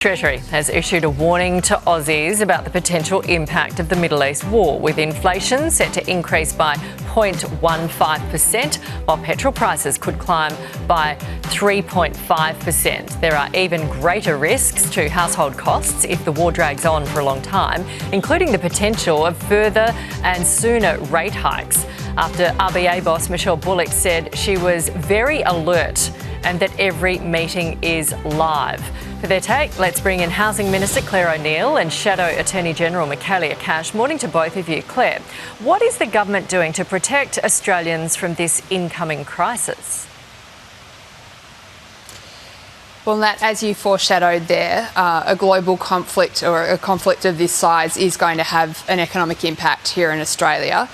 Treasury has issued a warning to Aussies about the potential impact of the Middle East war, with inflation set to increase by 0.15%, while petrol prices could climb by 3.5%. There are even greater risks to household costs if the war drags on for a long time, including the potential of further and sooner rate hikes, after RBA boss Michelle Bullock said she was very alert and that every meeting is live. For their take, let's bring in Housing Minister Clare O'Neil and Shadow Attorney General Michaelia. Morning to both of you. Clare, what is the government doing to protect Australians from this incoming crisis? Well, Nat, as you foreshadowed there, a global conflict or a conflict of this size is going to have an economic impact here in Australia.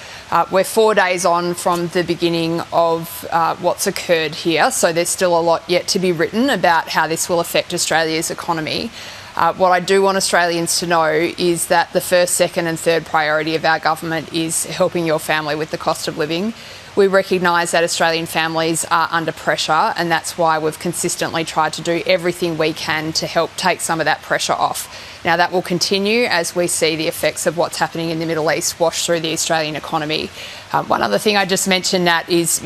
We're 4 days on from the beginning of what's occurred here, so there's still a lot yet to be written about how this will affect Australia's economy. What I do want Australians to know is that the first, second and third priority of our government is helping your family with the cost of living. We recognise that Australian families are under pressure, and that's why we've consistently tried to do everything we can to help take some of that pressure off. Now, that will continue as we see the effects of what's happening in the Middle East wash through the Australian economy. One other thing I just mentioned, Nat, is,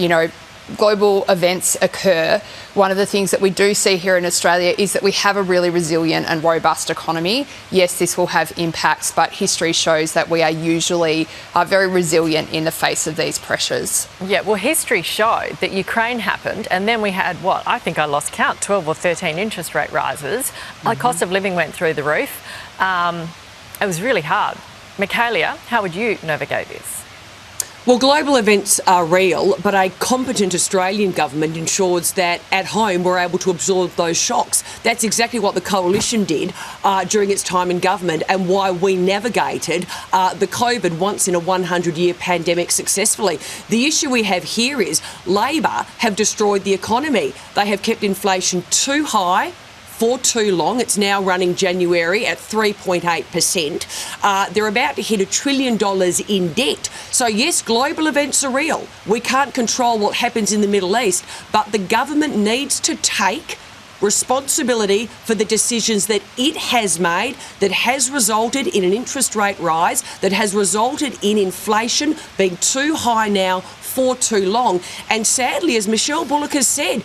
global events occur. One of the things that we do see here in Australia is that we have a really resilient and robust economy. Yes, this will have impacts, but history shows that we are usually very resilient in the face of these pressures. Yeah, well, history showed that Ukraine happened, and then we had, I think I lost count, 12 or 13 interest rate rises. The cost of living went through the roof. It was really hard. Michaelia, how would you navigate this? Well, global events are real, but a competent Australian government ensures that at home we're able to absorb those shocks. That's exactly what the Coalition did during its time in government, and why we navigated the COVID once-in-a-100-year pandemic successfully. The issue we have here is Labor have destroyed the economy. They have kept inflation too high for too long. It's now running January at 3.8%. They're about to hit $1 trillion in debt. So yes, global events are real. We can't control what happens in the Middle East, but the government needs to take responsibility for the decisions that it has made that has resulted in an interest rate rise, that has resulted in inflation being too high now for too long. And sadly, as Michelle Bullock has said,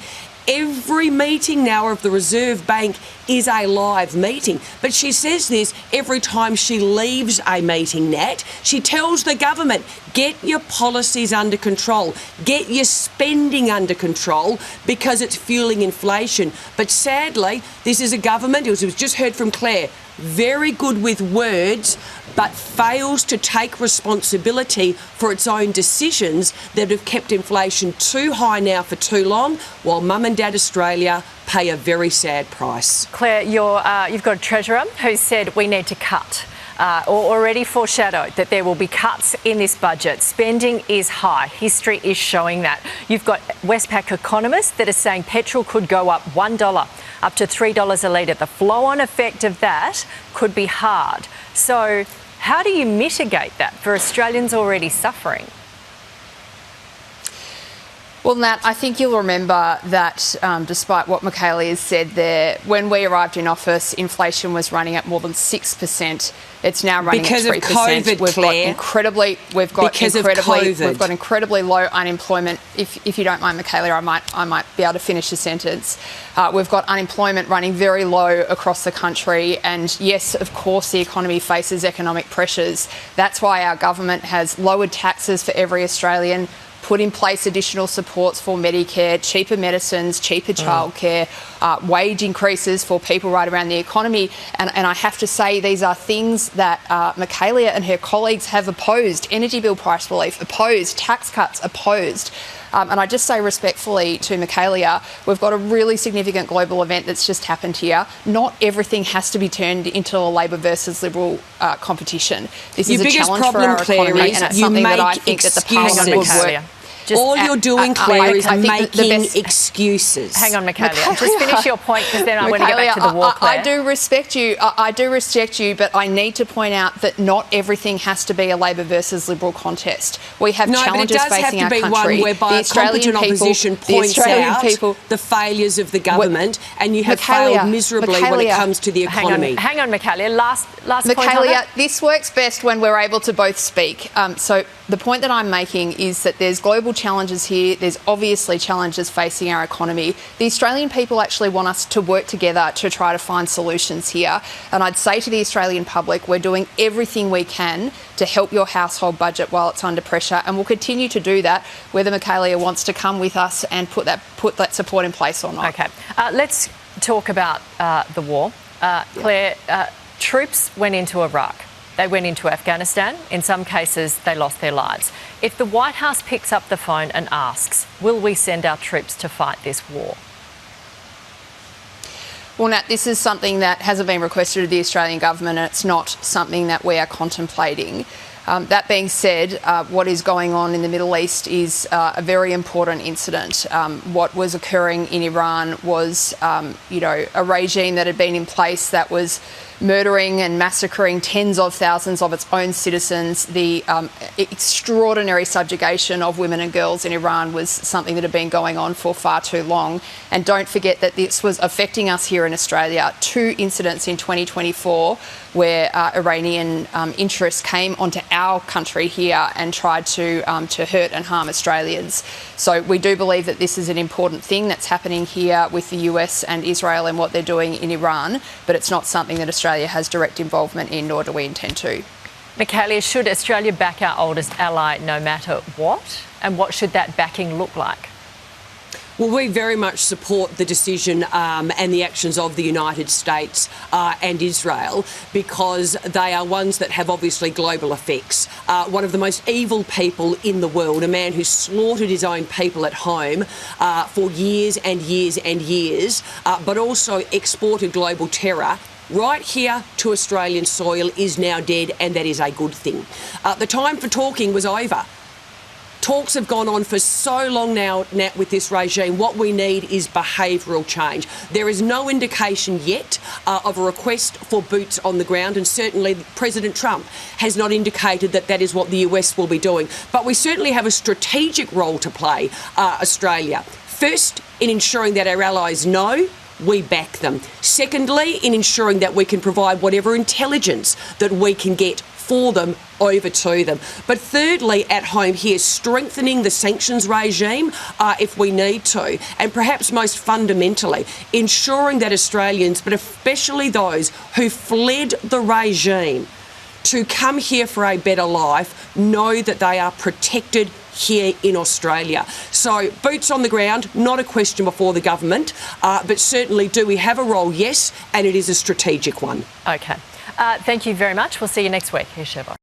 every meeting now of the Reserve Bank is a live meeting. But she says this every time she leaves a meeting, Nat. She tells the government, get your policies under control, get your spending under control, because it's fueling inflation. But sadly, this is a government, as we've just heard from Clare, very good with words, but fails to take responsibility for its own decisions that have kept inflation too high now for too long, while Mum and Dad Australia pay a very sad price. Clare, you've got a Treasurer who said we need to cut, or already foreshadowed that there will be cuts in this budget. Spending is high. History is showing that. You've got Westpac economists that are saying petrol could go up $1, up to $3 a litre. The flow-on effect of that could be hard. So how do you mitigate that for Australians already suffering? Well, Nat, I think you'll remember that despite what Michaelia has said there, when we arrived in office, inflation was running at more than 6%. It's now running because at 3%. Of COVID, Claire. We've got incredibly low unemployment. If you don't mind, Michaelia, I might be able to finish the sentence. We've got unemployment running very low across the country, and yes, of course, the economy faces economic pressures. That's why our government has lowered taxes for every Australian, put in place additional supports for Medicare, cheaper medicines, cheaper childcare, wage increases for people right around the economy. And I have to say, these are things that Michaelia and her colleagues have opposed. Energy bill price relief, opposed. Tax cuts, opposed. And I just say respectfully to Michaelia, we've got a really significant global event that's just happened here. Not everything has to be turned into a Labor versus Liberal competition. This is a challenge for our economy, and it's something that I think that the Parliament would work. All you're doing, Clare, is making excuses. Hang on, Michaelia. Just finish your point, because then I want to get back to the war, Clare. I do respect you. I do respect you, but I need to point out that not everything has to be a Labor versus Liberal contest. We have challenges facing our country. No, but it does have to be one whereby a competent opposition points out the failures of the government, and you have failed miserably when it comes to the economy. Hang on, Michaelia. Last point on that. This works best when we're able to both speak. So the point that I'm making is that there's global challenges here. There's obviously challenges facing our economy. The Australian people actually want us to work together to try to find solutions here. And I'd say to the Australian public, we're doing everything we can to help your household budget while it's under pressure, and we'll continue to do that, whether Michaelia wants to come with us and put that support in place or not. Okay, let's talk about the war. Clare, troops went into Iraq. They went into Afghanistan. In some cases, they lost their lives. If the White House picks up the phone and asks, will we send our troops to fight this war? Well, Nat, this is something that hasn't been requested of the Australian government, and it's not something that we are contemplating. That being said, what is going on in the Middle East is a very important incident. What was occurring in Iran was, a regime that had been in place that was murdering and massacring tens of thousands of its own citizens. The extraordinary subjugation of women and girls in Iran was something that had been going on for far too long. And don't forget that this was affecting us here in Australia. 2 incidents in 2024 where Iranian interests came onto our country here and tried to hurt and harm Australians. So we do believe that this is an important thing that's happening here with the US and Israel and what they're doing in Iran, but it's not something that Australia has direct involvement in, nor do we intend to. Michaelia, should Australia back our oldest ally no matter what? And what should that backing look like? Well, we very much support the decision and the actions of the United States and Israel, because they are ones that have obviously global effects. One of the most evil people in the world, a man who slaughtered his own people at home for years and years and years, but also exported global terror right here to Australian soil, is now dead, and that is a good thing. The time for talking was over. Talks have gone on for so long now, Nat, with this regime. What we need is behavioural change. There is no indication yet of a request for boots on the ground, and certainly President Trump has not indicated that that is what the US will be doing. But we certainly have a strategic role to play, Australia. First, in ensuring that our allies know we back them. Secondly, in ensuring that we can provide whatever intelligence that we can get for them over to them. But thirdly, at home here, strengthening the sanctions regime if we need to, and perhaps most fundamentally, ensuring that Australians, but especially those who fled the regime to come here for a better life, know that they are protected here in Australia. So boots on the ground, not a question before the government, but certainly do we have a role? Yes, and it is a strategic one. Okay. Thank you very much. We'll see you next week. Here's Sheva.